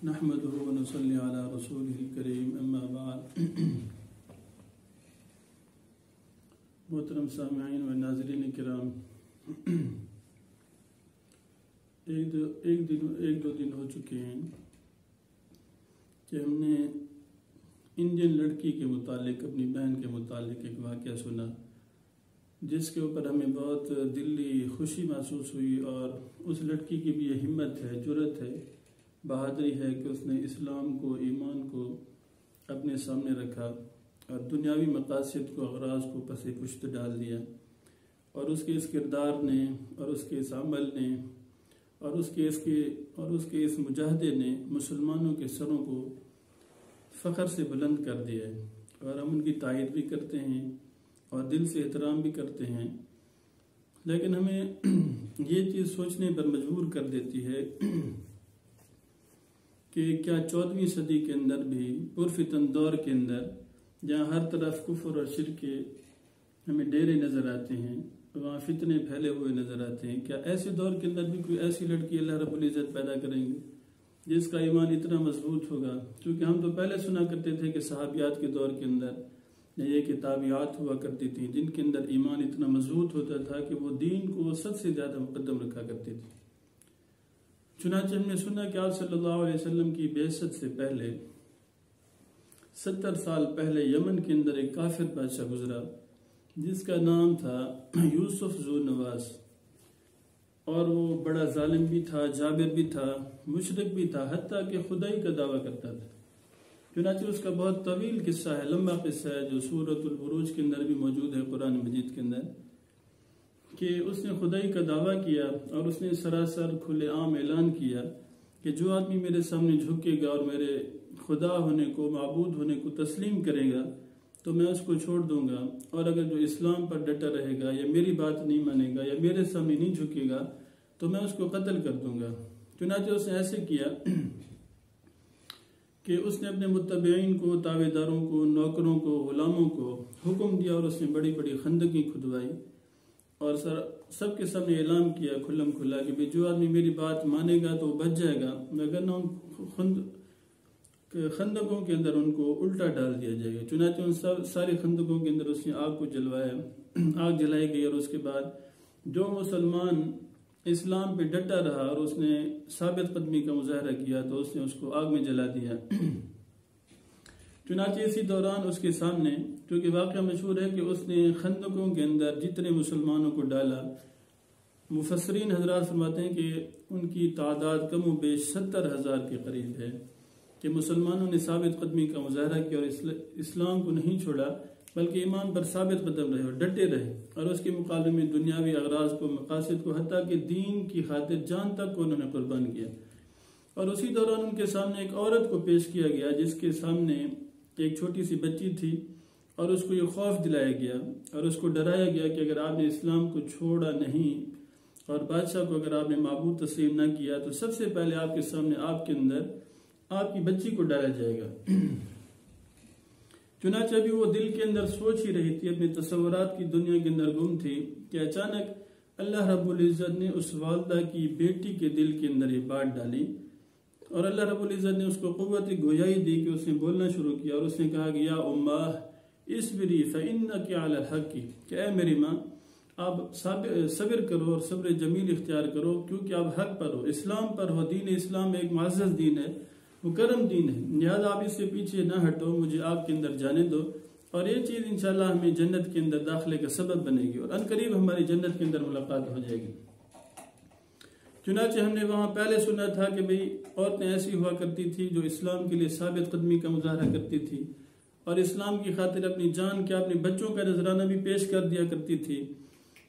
نحمده ونصلي على رسوله الكريم اما بعد محترم سامعین و ناظرین کرام، ایک دو دن ہو چکے ہیں کہ ہم نے انڈین لڑکی کے متعلق، اپنی بہن کے متعلق ایک واقعہ سنا جس کے اوپر ہمیں بہت دلی خوشی محسوس ہوئی، اور اس لڑکی کی بھی یہ ہمت ہے، جرأت ہے، بہادری ہے کہ اس نے اسلام کو، ایمان کو اپنے سامنے رکھا اور دنیاوی مقاصد کو، اغراض کو پس پشت ڈال دیا، اور اس کے اس کردار نے، اور اس کے اس عمل نے، اور اس کے اس مجاہدے نے مسلمانوں کے سروں کو فخر سے بلند کر دیا ہے، اور ہم ان کی تائید بھی کرتے ہیں اور دل سے احترام بھی کرتے ہیں۔ لیکن ہمیں یہ چیز سوچنے پر مجبور کر دیتی ہے کہ کیا 14ویں صدی کے اندر بھی، پرفتن دور کے اندر، جہاں ہر طرف کفر اور شرک کے ہمیں ڈیرے نظر آتے ہیں، وہاں فتنے پھیلے ہوئے نظر آتے ہیں، کیا ایسے دور کے اندر بھی کوئی ایسی لڑکی اللہ رب العزت پیدا کریں گے جس کا ایمان اتنا مضبوط ہوگا؟ کیونکہ ہم تو پہلے سنا کرتے تھے کہ صحابیات کے دور کے اندر یہ کتابیات ہوا کرتی تھیں جن کے اندر ایمان اتنا مضبوط ہوتا تھا کہ وہ دین کو سب سے زیادہ مقدم رکھا کرتی تھی۔ چنانچہ ہم نے سنا کہ آپ صلی اللہ علیہ وسلم کی بعثت سے پہلے 70 سال پہلے یمن کے اندر ایک کافر بادشاہ گزرا جس کا نام تھا یوسف ذو نواس، اور وہ بڑا ظالم بھی تھا، جابر بھی تھا، مشرک بھی تھا، حتیٰ کہ خدائی کا دعویٰ کرتا تھا۔ چنانچہ اس کا بہت طویل قصہ ہے، لمبا قصہ ہے، جو سورۃ البروج کے اندر بھی موجود ہے، قرآن مجید کے اندر، کہ اس نے خدائی کا دعویٰ کیا اور اس نے سراسر کھلے عام اعلان کیا کہ جو آدمی میرے سامنے جھکے گا اور میرے خدا ہونے کو، معبود ہونے کو تسلیم کرے گا تو میں اس کو چھوڑ دوں گا، اور اگر جو اسلام پر ڈٹا رہے گا یا میری بات نہیں مانے گا یا میرے سامنے نہیں جھکے گا تو میں اس کو قتل کر دوں گا۔ چنانچہ اس نے ایسے کیا کہ اس نے اپنے متبعین کو، تابع داروں کو، نوکروں کو، غلاموں کو حکم دیا، اور اس نے بڑی بڑی خندقیں کھدوائی اور سب کے سامنے اعلان کیا کھلم کھلا کہ جو آدمی میری بات مانے گا تو وہ بچ جائے گا، مگر نہ خندقوں کے اندر ان کو الٹا ڈال دیا جائے گا۔ چنانچہ ان سارے خندقوں کے اندر اس نے آگ کو جلوایا، آگ جلائی گئی، اور اس کے بعد جو مسلمان اسلام پہ ڈٹا رہا اور اس نے ثابت قدمی کا مظاہرہ کیا تو اس نے اس کو آگ میں جلا دیا۔ چنانچہ اسی دوران اس کے سامنے، کیونکہ واقعہ مشہور ہے کہ اس نے خندقوں کے اندر جتنے مسلمانوں کو ڈالا، مفسرین حضرات فرماتے ہیں کہ ان کی تعداد کم و بیش 70,000 کے قریب ہے، کہ مسلمانوں نے ثابت قدمی کا مظاہرہ کیا اور اسلام کو نہیں چھوڑا بلکہ ایمان پر ثابت قدم رہے اور ڈٹے رہے، اور اس کے مقابلے میں دنیاوی اغراض کو، مقاصد کو، حتیٰ کہ دین کی خاطر جان تک کو انہوں نے قربان کیا۔ اور اسی دوران ان کے سامنے ایک عورت کو پیش کیا گیا جس کے سامنے ایک چھوٹی سی بچی تھی، اور اس کو یہ خوف دلایا گیا اور اس کو ڈرایا گیا کہ اگر آپ نے اسلام کو چھوڑا نہیں اور بادشاہ کو اگر آپ نے معبود تسلیم نہ کیا تو سب سے پہلے آپ کے سامنے، آپ کے اندر، آپ کی بچی کو ڈالا جائے گا۔ چنانچہ ابھی وہ دل کے اندر سوچ ہی رہی تھی، اپنے تصورات کی دنیا کے اندر گم تھی، کہ اچانک اللہ رب العزت نے اس والدہ کی بیٹی کے دل کے اندر یہ بات ڈالی، اور اللہ رب العزت نے اس کو قوت گویائی دی کہ اس نے بولنا شروع کیا، اور اس نے کہا کہ یا امہ اصبری فإنک علی الحق، کہ اے میری ماں آپ صبر کرو اور صبر جمیل اختیار کرو، کیونکہ آپ حق پر ہو، اسلام پر ہو، دین اسلام ایک معزز دین ہے، مکرم دین ہے، لہذا آپ اس سے پیچھے نہ ہٹو، مجھے آپ کے اندر جانے دو، اور یہ چیز انشاءاللہ ہمیں جنت کے اندر داخلے کا سبب بنے گی، اور عنقریب ہماری جنت کے اندر ملاقات ہو جائے گی۔ چنانچہ ہم نے وہاں پہلے سنا تھا کہ بھئی عورتیں ایسی ہوا کرتی تھی جو اسلام کے لیے ثابت قدمی کا مظاہرہ کرتی تھی اور اسلام کی خاطر اپنی جان کے، اپنے بچوں کا نذرانہ بھی پیش کر دیا کرتی تھی۔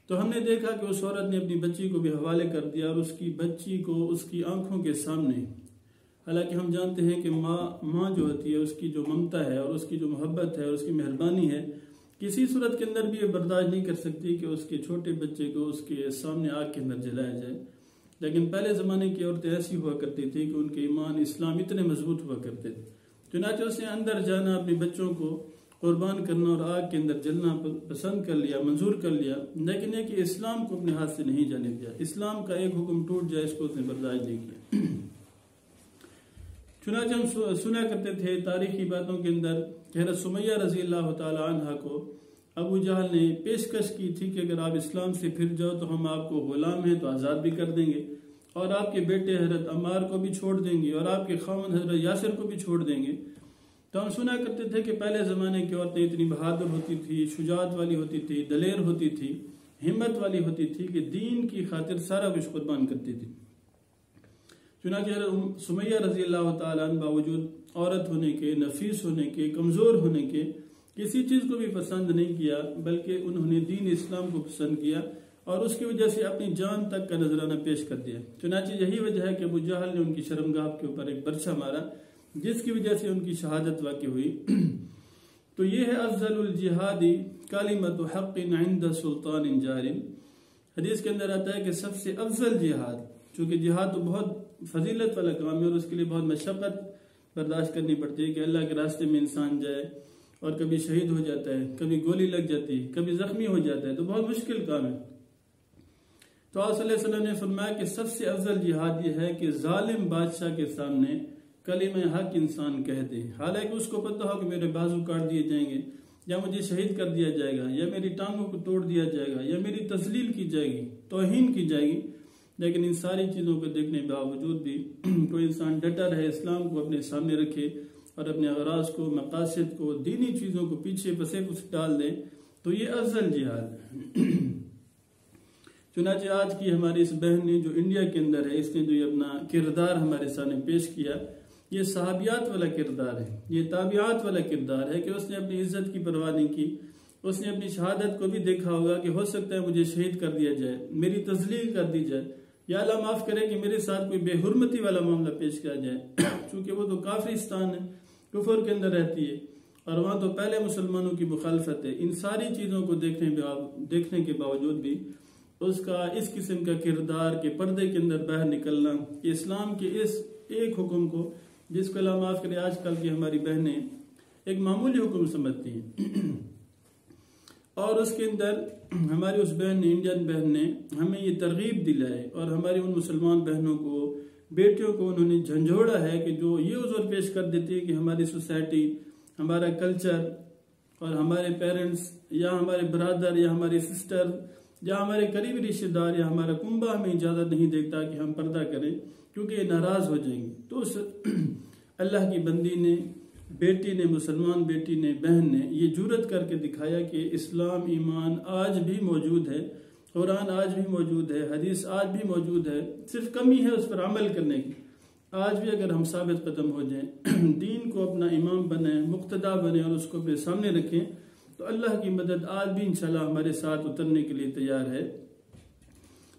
تو ہم نے دیکھا کہ اس عورت نے اپنی بچی کو بھی حوالے کر دیا، اور اس کی بچی کو اس کی آنکھوں کے سامنے، حالانکہ ہم جانتے ہیں کہ ماں جو ہوتی ہے، اس کی جو ممتا ہے اور اس کی جو محبت ہے اور اس کی مہربانی ہے، کسی صورت کے اندر بھی یہ برداشت نہیں کر سکتی کہ اس کے چھوٹے بچے کو اس کے سامنے آگ کے اندر جلایا جائے۔ لیکن پہلے زمانے کی عورتیں ایسی ہوا کرتی تھی کہ ان کے ایمان، اسلام اتنے مضبوط ہوا کرتے تھے۔ چنانچہ اس نے اندر جانا، اپنے بچوں کو قربان کرنا اور آگ کے اندر جلنا پسند کر لیا، منظور کر لیا، لیکن یہ کہ اسلام کو اپنے ہاتھ سے نہیں جانے دیا، اسلام کا ایک حکم ٹوٹ جائے اس کو اس نے برداشت نہیں کیا۔ چنانچہ ہم سنا کرتے تھے تاریخی باتوں کے اندر کہ حضرت سمیہ رضی اللہ تعالی عنہ کو ابو جہل نے پیشکش کی تھی کہ اگر آپ اسلام سے پھر جاؤ تو ہم آپ کو غلام ہیں تو آزاد بھی کر دیں گے، اور آپ کے بیٹے حضرت عمار کو بھی چھوڑ دیں گے، اور آپ کے خاوند حضرت یاسر کو بھی چھوڑ دیں گے۔ تو ہم سنا کرتے تھے کہ پہلے زمانے کی عورتیں اتنی بہادر ہوتی تھی، شجاعت والی ہوتی تھی، دلیر ہوتی تھی، ہمت والی ہوتی تھی کہ دین کی خاطر سارا کچھ قربان کرتی تھی۔ چنانچہ حضرت سمیہ رضی اللہ تعالیٰ عنہ باوجود عورت ہونے کے، نفیس ہونے کے، کمزور ہونے کے، کسی چیز کو بھی پسند نہیں کیا، بلکہ انہوں نے دین اسلام کو پسند کیا اور اس کی وجہ سے اپنی جان تک کا نذرانہ پیش کر دیا۔ چنانچہ یہی وجہ ہے کہ ابو جہل نے ان کی شرمگاہ کے اوپر ایک برچھا مارا، جس کی وجہ سے ان کی شہادت واقع ہوئی۔ تو یہ ہے افضل الجہاد کلمۃ حق عند سلطان جار۔ حدیث کے اندر آتا ہے کہ سب سے افضل جہاد، چونکہ جہاد تو بہت فضیلت والا کام ہے اور اس کے لیے بہت مشقت برداشت کرنی پڑتی ہے کہ اللہ کے راستے میں انسان جائے اور کبھی شہید ہو جاتا ہے، کبھی گولی لگ جاتی ہے، کبھی زخمی ہو جاتا ہے، تو بہت مشکل کام ہے۔ تو آپ صلی اللہ علیہ وسلم نے فرمایا کہ سب سے افضل جہاد یہ ہے کہ ظالم بادشاہ کے سامنے کلمہ حق انسان کہہ دے، حالانکہ اس کو پتہ ہو کہ میرے بازو کاٹ دیے جائیں گے، یا مجھے شہید کر دیا جائے گا، یا میری ٹانگوں کو توڑ دیا جائے گا، یا میری تذلیل کی جائے گی، توہین کی جائے گی، لیکن ان ساری چیزوں کو دیکھنے کے باوجود بھی کوئی انسان ڈٹا رہے، اسلام کو اپنے سامنے رکھے اور اپنے اغراض کو، مقاصد کو، دینی چیزوں کو پیچھے پسے ڈال دے، تو یہ افضل جہاد ہے۔ چنانچہ آج کی ہماری اس بہن نے جو انڈیا کے اندر ہے، اس نے جو یہ اپنا کردار ہمارے سامنے پیش کیا، یہ صحابیات والا کردار ہے، یہ تابعات والا کردار ہے کہ اس نے اپنی عزت کی پرواہ نہیں کی، اس نے اپنی شہادت کو بھی دیکھا ہوگا کہ ہو سکتا ہے مجھے شہید کر دیا جائے، میری تذلیل کر دی جائے، یا اللہ معاف کرے کہ میرے ساتھ کوئی بے حرمتی والا معاملہ پیش کیا جائے، چونکہ وہ تو کافرستان ہے، کفر کے اندر رہتی ہے اور وہاں تو پہلے مسلمانوں کی مخالفت ہے۔ ان ساری چیزوں کو دیکھنے کے باوجود بھی اس کا اس قسم کا کردار کے پردے کے اندر باہر نکلنا، کہ اسلام کے اس ایک حکم کو، جس کو اللہ معاف کرے آج کل کی ہماری بہنیں ایک معمولی حکم سمجھتی ہیں، اور اس کے اندر ہماری اس بہن نے، انڈین بہن نے ہمیں یہ ترغیب دلائے اور ہماری ان مسلمان بہنوں کو، بیٹیوں کو انہوں نے جھنجھوڑا ہے کہ جو یہ عذر پیش کر دیتی ہے کہ ہماری سوسائٹی، ہمارا کلچر اور ہمارے پیرنٹس یا ہمارے برادر یا ہماری سسٹر یا ہمارے قریبی رشتہ دار یا ہمارا کنبہ ہمیں اجازت نہیں دیتا کہ ہم پردہ کریں کیونکہ یہ ناراض ہو جائیں گے۔ تو اس اللہ کی بندی نے، بیٹی نے، مسلمان بیٹی نے، بہن نے یہ جرأت کر کے دکھایا کہ اسلام، ایمان آج بھی موجود ہے، قرآن آج بھی موجود ہے، حدیث آج بھی موجود ہے، صرف کمی ہے اس پر عمل کرنے کی۔ آج بھی اگر ہم ثابت قدم ہو جائیں، دین کو اپنا امام بنیں، مقتدا بنیں اور اس کو اپنے سامنے رکھیں، تو اللہ کی مدد آج بھی انشاءاللہ ہمارے ساتھ اترنے کے لیے تیار ہے۔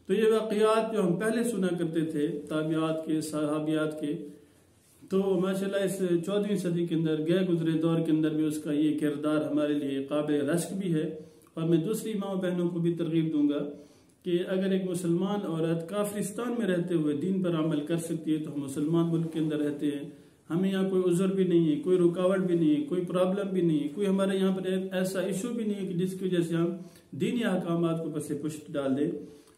تو یہ واقعات جو ہم پہلے سنا کرتے تھے تابعات کے، صحابیات کے، تو ماشاءاللہ اس 14ویں صدی کے اندر، گئے گزرے دور کے اندر بھی اس کا یہ کردار ہمارے لیے قابل رشک بھی ہے۔ اور میں دوسری ماں بہنوں کو بھی ترغیب دوں گا کہ اگر ایک مسلمان عورت کافرستان میں رہتے ہوئے دین پر عمل کر سکتی ہے تو ہم مسلمان ملک کے اندر رہتے ہیں، ہمیں یہاں کوئی عذر بھی نہیں ہے، کوئی رکاوٹ بھی نہیں ہے، کوئی پرابلم بھی نہیں ہے، کوئی ہمارے یہاں پر ایسا ایشو بھی نہیں ہے کہ جس کی وجہ سے ہم دینی احکامات کو پس پشت ڈال دیں۔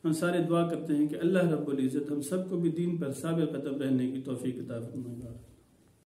ہم سارے دعا کرتے ہیں کہ اللہ رب العزت ہم سب کو بھی دین پر ثابت قدم رہنے کی توفیق عطا فرمائے۔